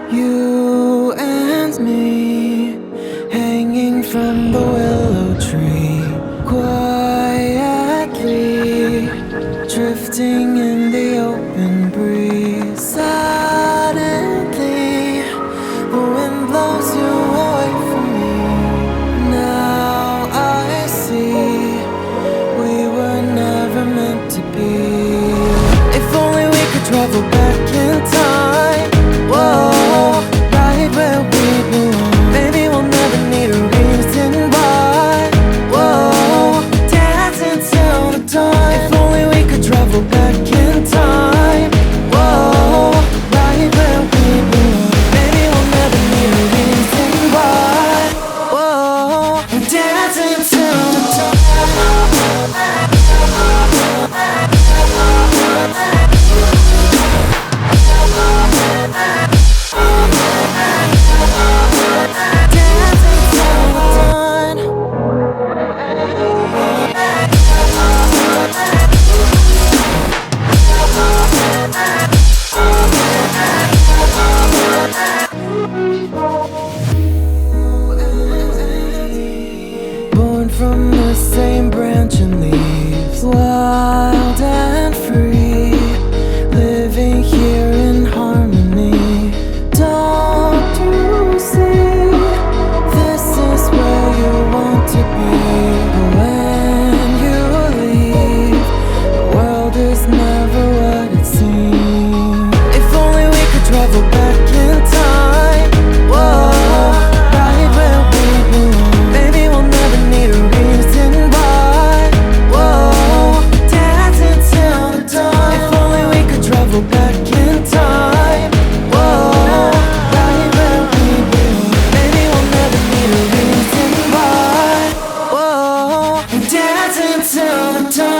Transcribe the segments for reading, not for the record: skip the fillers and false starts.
You and me, hanging from the willow tree, quietly drifting in the open breeze. Suddenly, the wind blows you away from me. Now I see we were never meant to be. If only we could travel back in time. Whoa, right where we belong. Maybe we'll never need a reason why. Whoa, dancing till the dawn. If only we could travel back in time. Whoa, right where we belong. Maybe we'll never need a reason why. Whoa, dancing till the dawn. Born from the same branch and leaves, wild and free, living here in harmony. Don't you see, this is where you want to be. But when you leave, the world is never what it seems. If only we could travel back in time. Whoa, right where we belong. Maybe we'll never need a reason why. Whoa, dancing till the dawn. If only we could travel back in time. Whoa, right where we belong. Maybe we'll never need a reason why. Whoa, dancing till the dawn.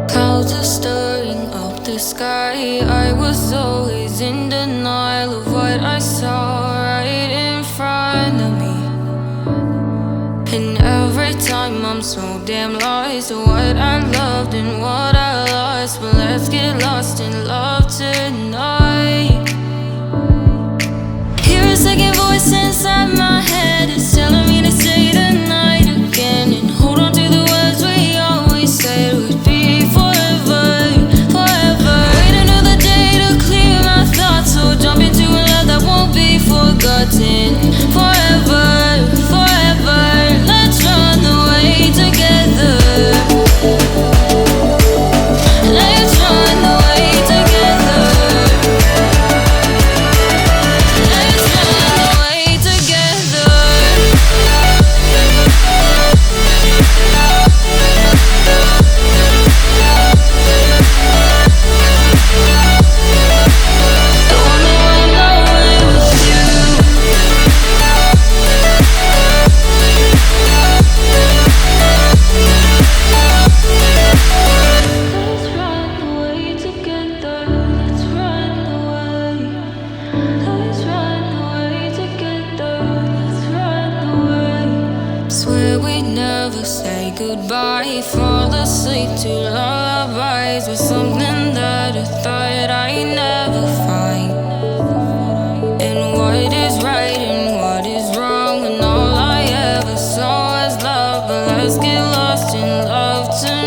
Clouds are stirring up the sky. I was always in denial of what I saw right in front of me. And every time I'm so damn lost to what I loved and what I lost. But let's get lost in love tonight. Hear a second voice inside my head. It's telling me to say tonight again. And hold on to the words we always said would be forever, forever. Wait another day to clear my thoughts. So jump into a love that won't be forgotten. Forever, forever. Let's run away together. Let's run away together. Let's run away together. I wanna run away with you. Let's run away together. Let's run away. Let's run away together. Let's run away. Swear we'd never say goodbye. Fall asleep to lullabies with something that I thought I'd never find. And what is right and what is wrong, and all I ever saw was love. But let's get lost in love tonight.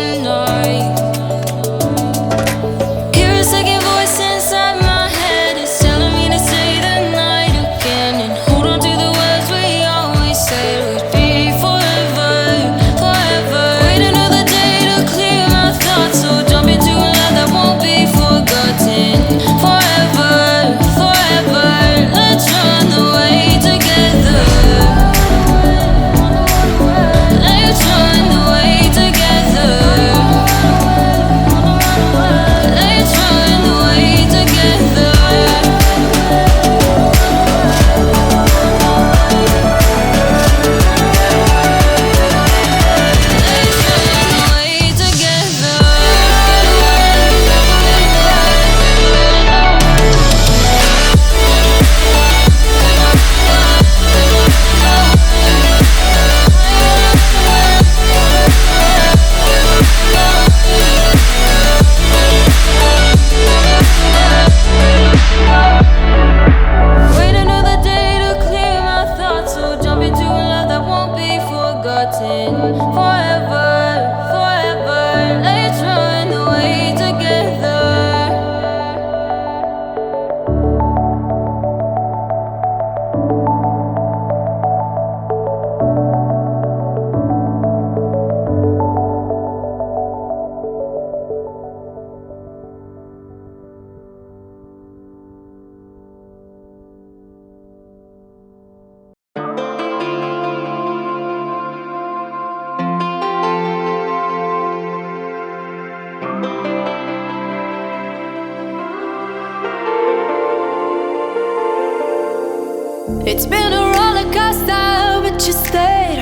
It's been a roller coaster, but you stayed.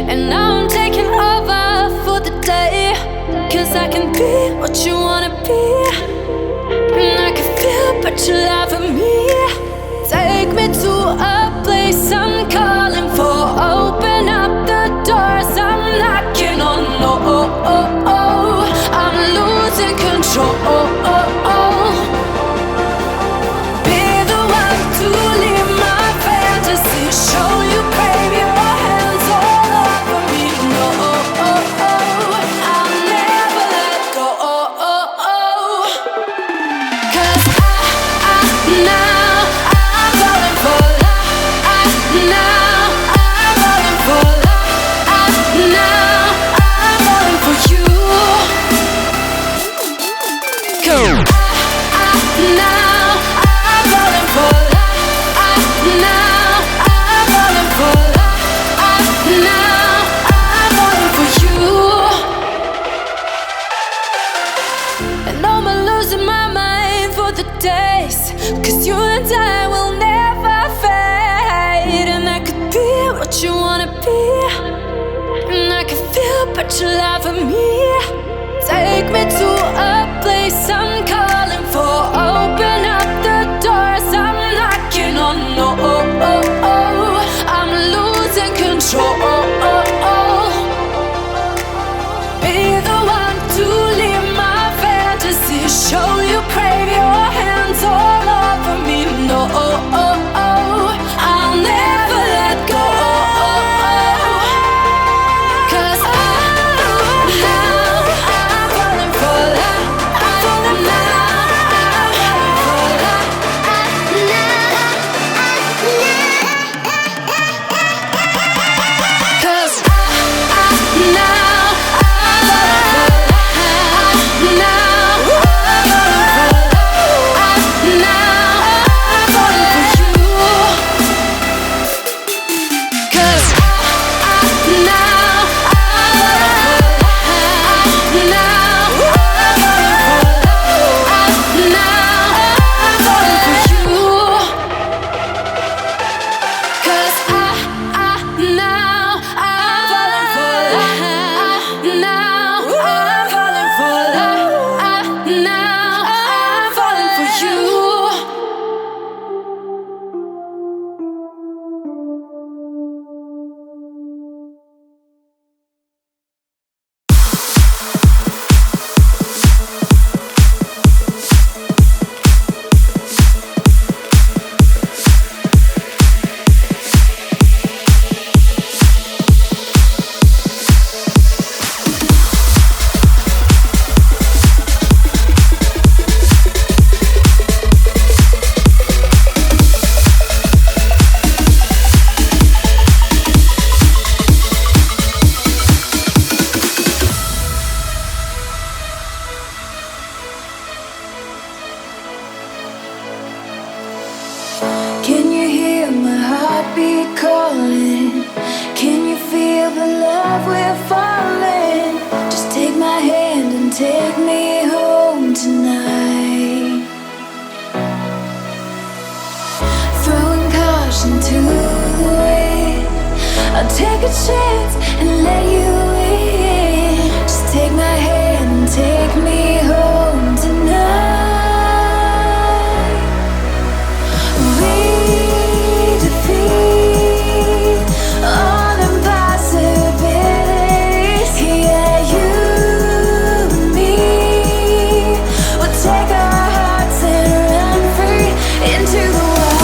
And now I'm taking over for the day. Cause I can be what you wanna be. And I can feel but you love me. Take me to a place I'm calling for. Open up the doors I'm knocking on. Oh, I'm losing control. Be the one to leave my fantasy. Show you crave your hands all over me. No, I'll never let go. Cause now I'm falling for love. Now I'm falling for love. Now I'm falling for you. Now I'm falling for love. Now I'm falling for love. Now I'm falling for you. And I'm losing my mind for the days. Cause you and I will never fade. And I could be what you wanna be. And I can feel but you love me. Take me to a place I'm calling for. Open up the doors I'm knocking on. No, I'm losing control. Be the one to leave my fantasy. Show you crave your hands all over me. No, I'll never let go. Cause now I'm falling for love. Now I'm falling for love. Cause now I'm falling for love. Now I'm falling for love. Now I'm falling for you. Cause now I'm falling for love. Now I'm falling for love. Now I'm falling for you. Cause now I'm falling for love. Now I'm falling for love. Now I'm falling for you. Can you hear my heartbeat calling? Can you feel the love we're falling? Just take my hand and take me home tonight. Throwing caution to the wind, I'll take a chance and let you in. Just take my hand and take me home tonight. We defeat all impossibilities. Yeah, you and me will take our hearts and run free into the wild.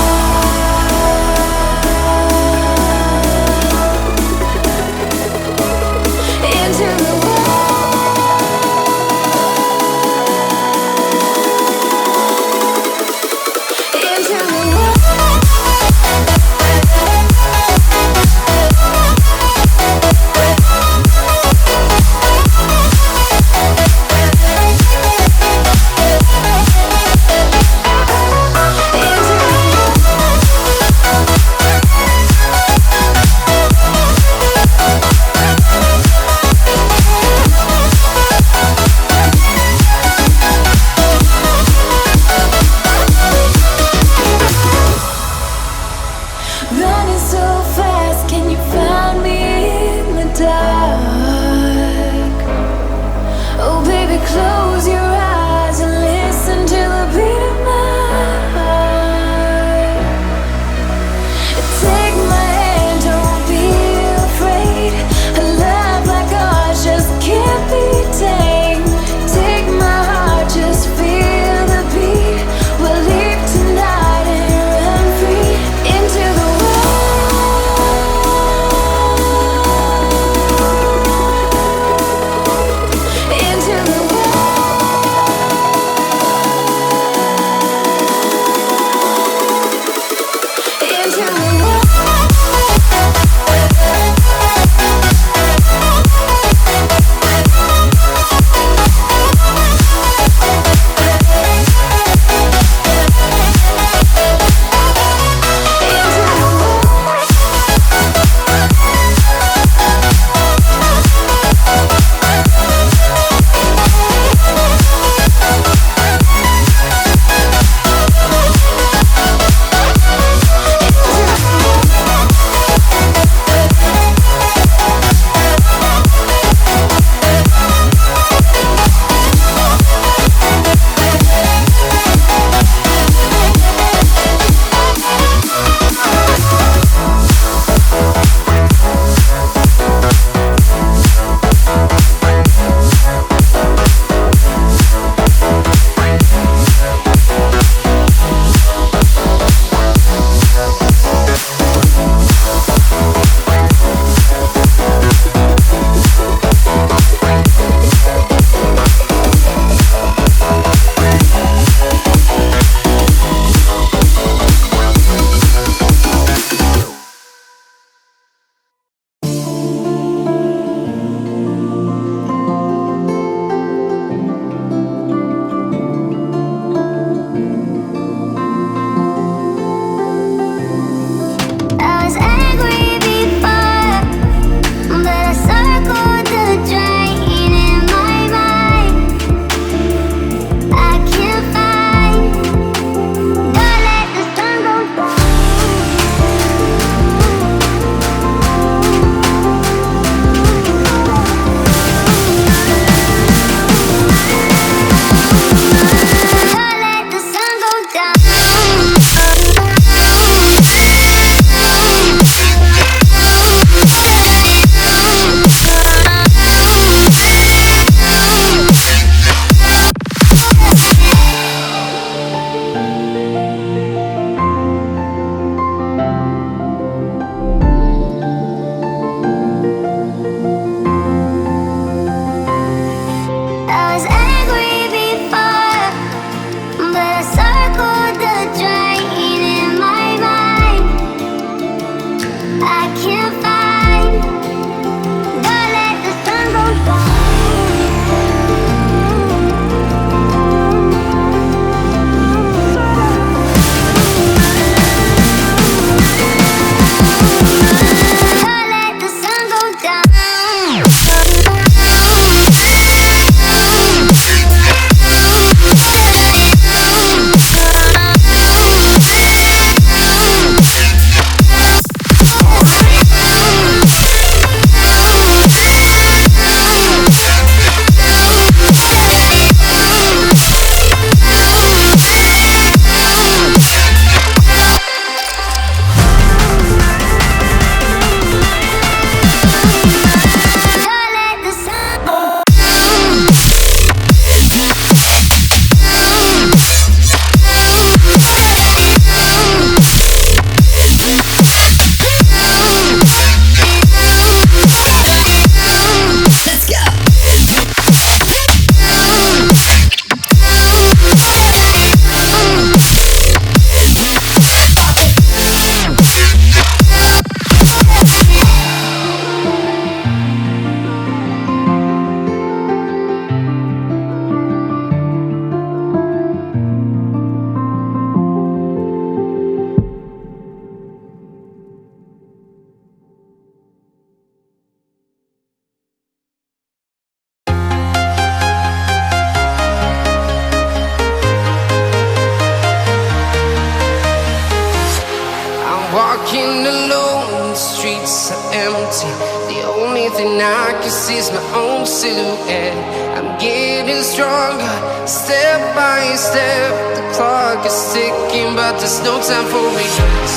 thing I can see is my own silhouette. I'm getting stronger, step by step. The clock is ticking, but there's no time for regrets.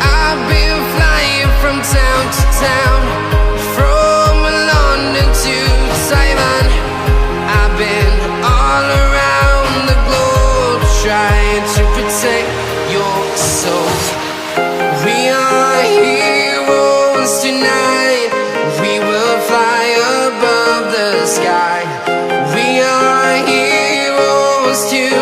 I've been flying from town to town, from London to Taiwan. I've been all around the globe, trying to protect your soul. We are heroes tonight. We will fly above the sky. We are heroes tonight.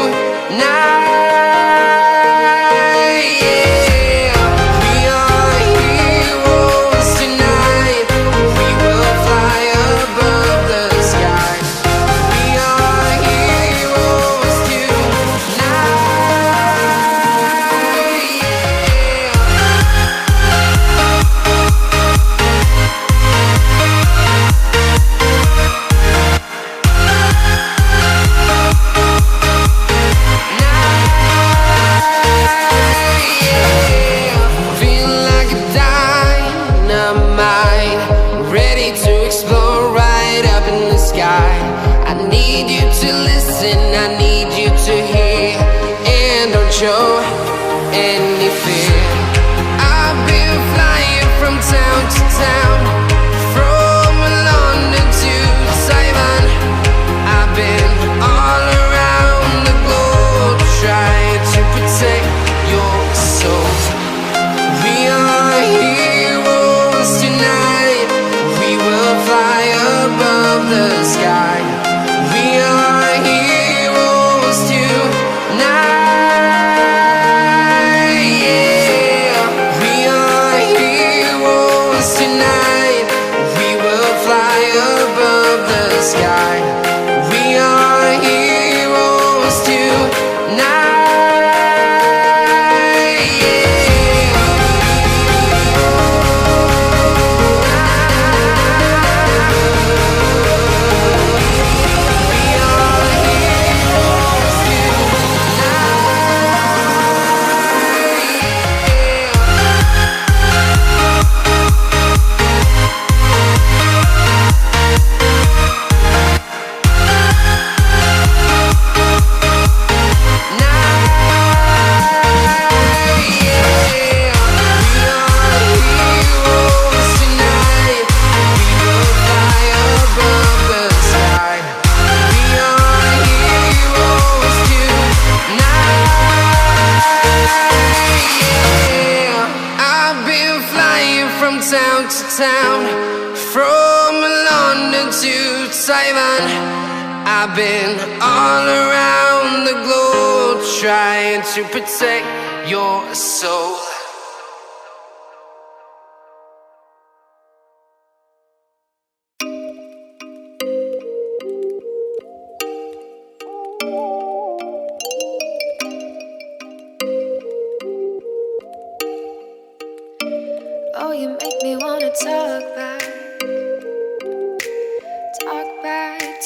Show any fear. I've been flying from town to town, from London to Taiwan. I've been all around the globe, trying to protect your soul. We are heroes tonight. We will fly above the sky. We are heroes tonight. I've been all around the globe, trying to protect your soul. Oh, you make me wanna talk back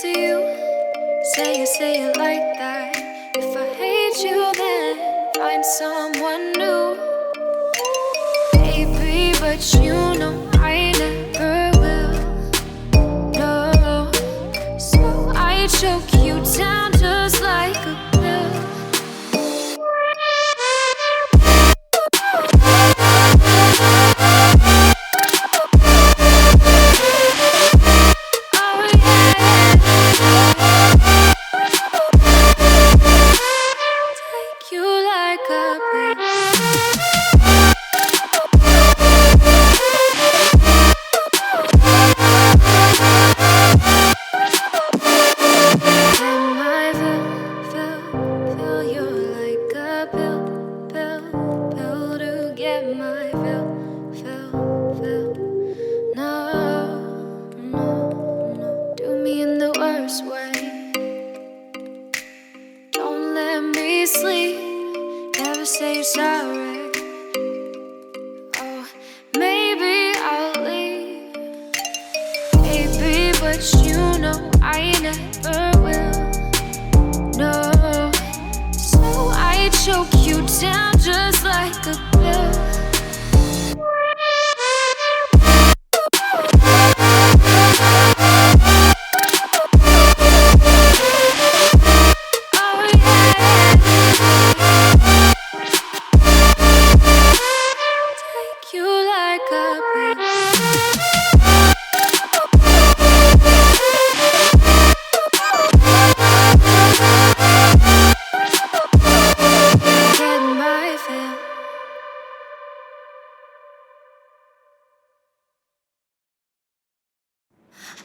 to you. Say it like that. If I hate you, then find someone new. Baby, but you know I never will. No, so I choke you down just like a pill.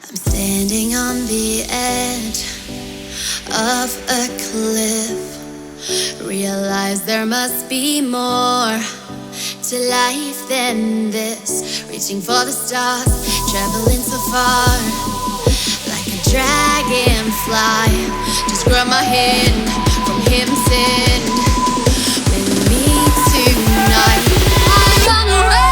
I'm standing on the edge of a cliff. Realize there must be more to life than this. Reaching for the stars, traveling so far, like a dragonfly. Just grab my hand from him, send with me tonight. I run away.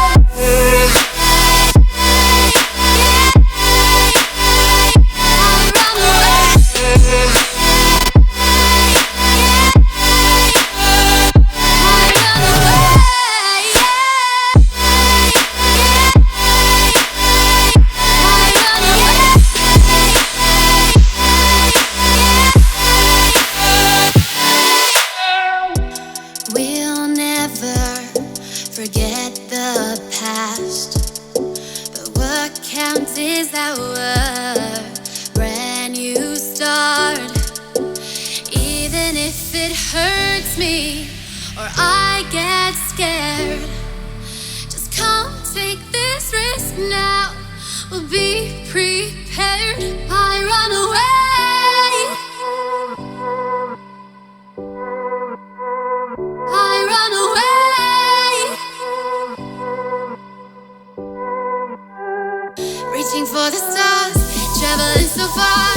Reaching for the stars, traveling so far,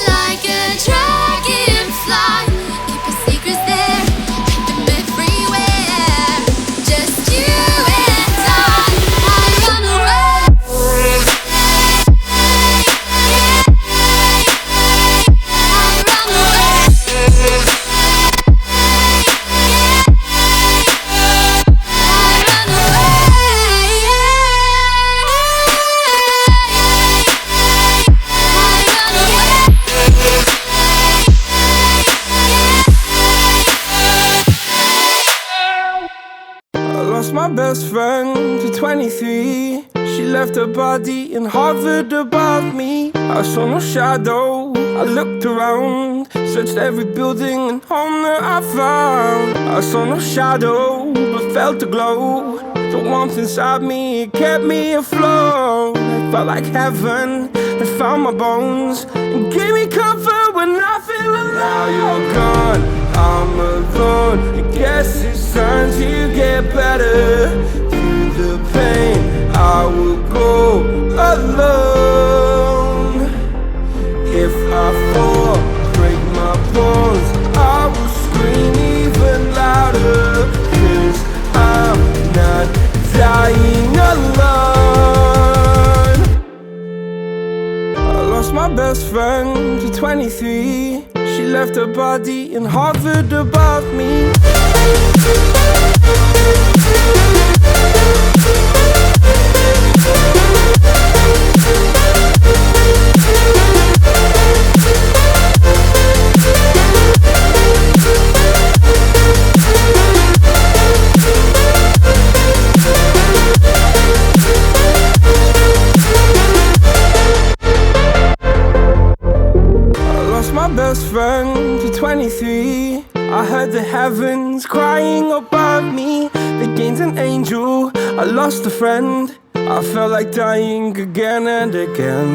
like a dragonfly. Keep your secrets there, hide them everywhere. Just you and I run away. I run away. My best friend to 23. She left her body and hovered above me. I saw no shadow, I looked around, searched every building and home that I found. I saw no shadow, but felt the glow. The warmth inside me, it kept me afloat. It felt like heaven, it found my bones and gave me comfort when I feel alone. Now you're gone, I'm alone. I guess it's time to get better. Through the pain, I will go alone. If I fall, break my bones, I will scream even louder. 'Cause I'm not dying alone. I lost my best friend to 23. She left her body and hovered above me. My best friend to 23. I heard the heavens crying above me. They gained an angel, I lost a friend. I felt like dying again and again.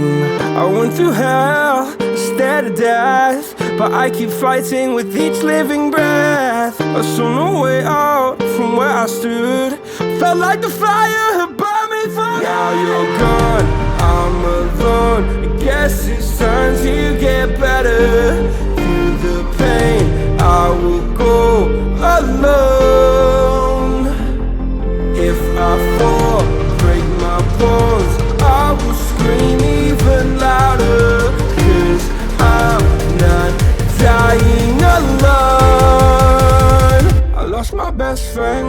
I went through hell, stared at death, but I keep fighting with each living breath. I saw no way out from where I stood. Felt like the fire had burned me for good. Now you're gone, I'm alone. I guess it's time to get better. Through the pain, I will go alone. If I fall, break my bones, I will scream even louder. 'Cause I'm not dying alone. I lost my best friend.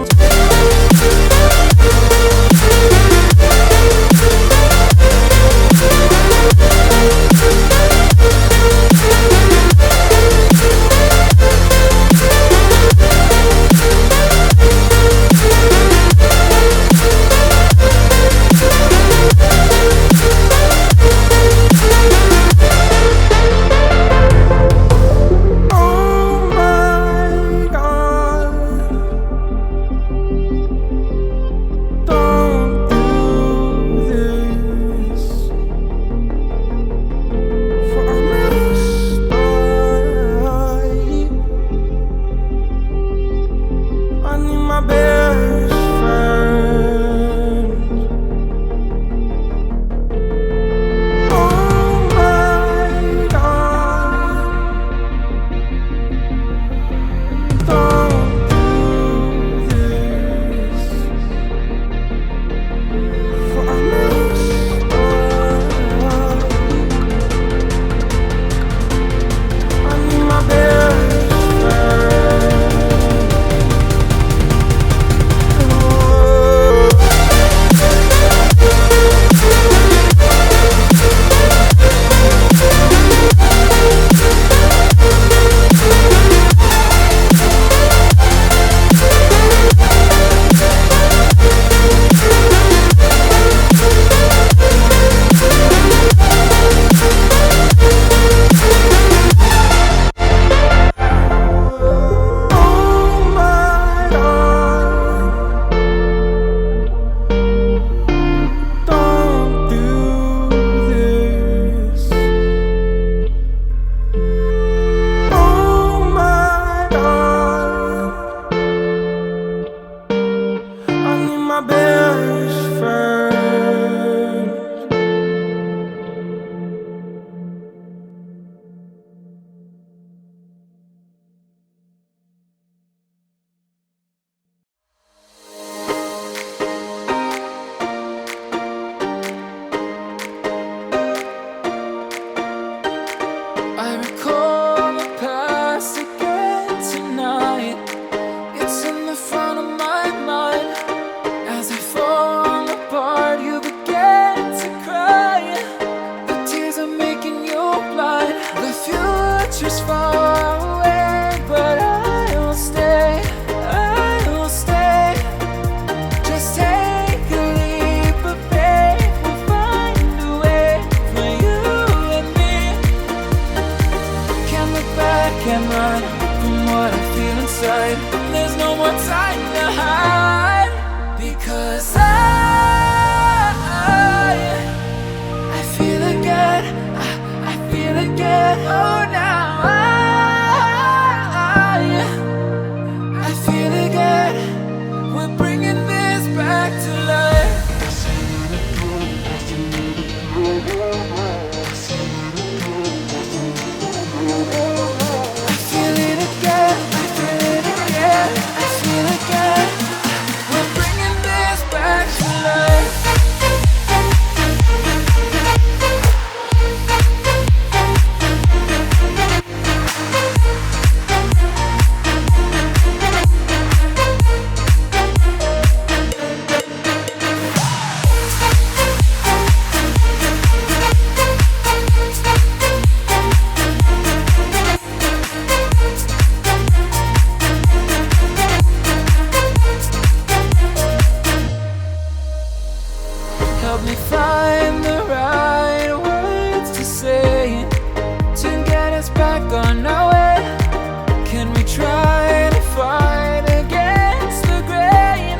inside. There's no more time to hide, because I feel again, I feel again. Oh, now I feel again. We're bringing this back to life. I feel it again, I feel it again, I feel again. We're bringing this back to life. Help me find the right words to say to get us back on our way. Can we try to fight against the grain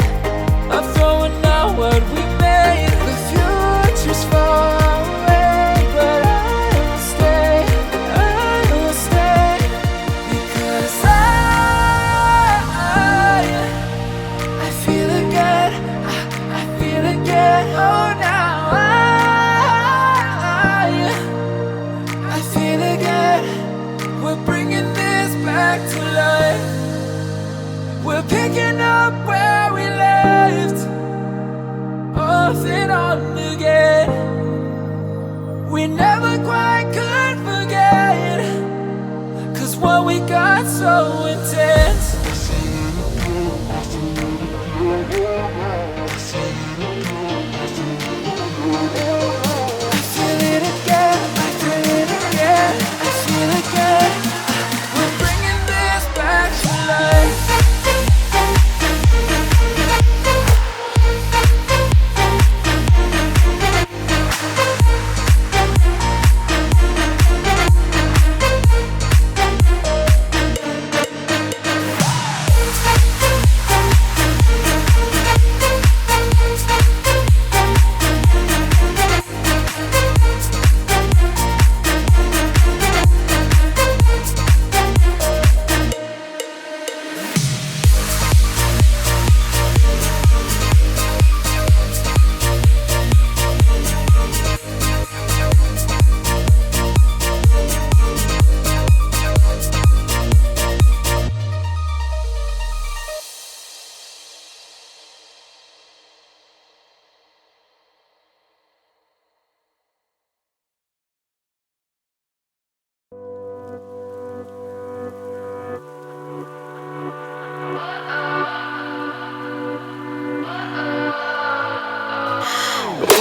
of throwing out what we made? The future's far away, but I will stay, because I feel again, I feel again. Oh, now I feel again. We're bringing this back to life. We're picking up where we left off and on again. We never quite could forget, 'cause what we got so intense. I feel it again, I feel it again, I feel again. We're bringing this back to life.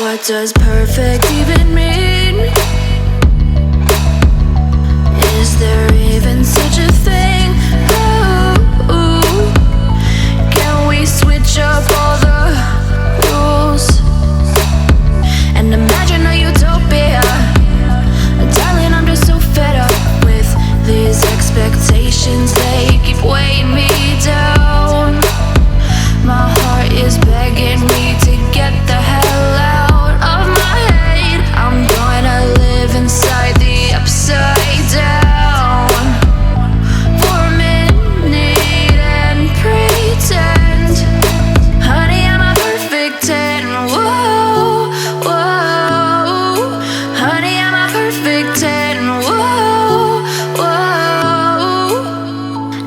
What does perfect even mean? Is there even such a thing? Ooh, can we switch up all the rules and imagine a utopia? Darling, I'm just so fed up with these expectations. They keep weighing me down. My heart is begging me to get the hell out of my head. I'm gonna live inside the upside down for a minute and pretend, honey, I'm a perfect 10. Whoa, whoa, honey, I'm a perfect 10. Whoa, whoa,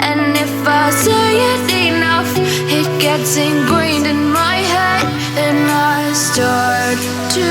and if I say it enough, it gets ingrained in my head, and I start to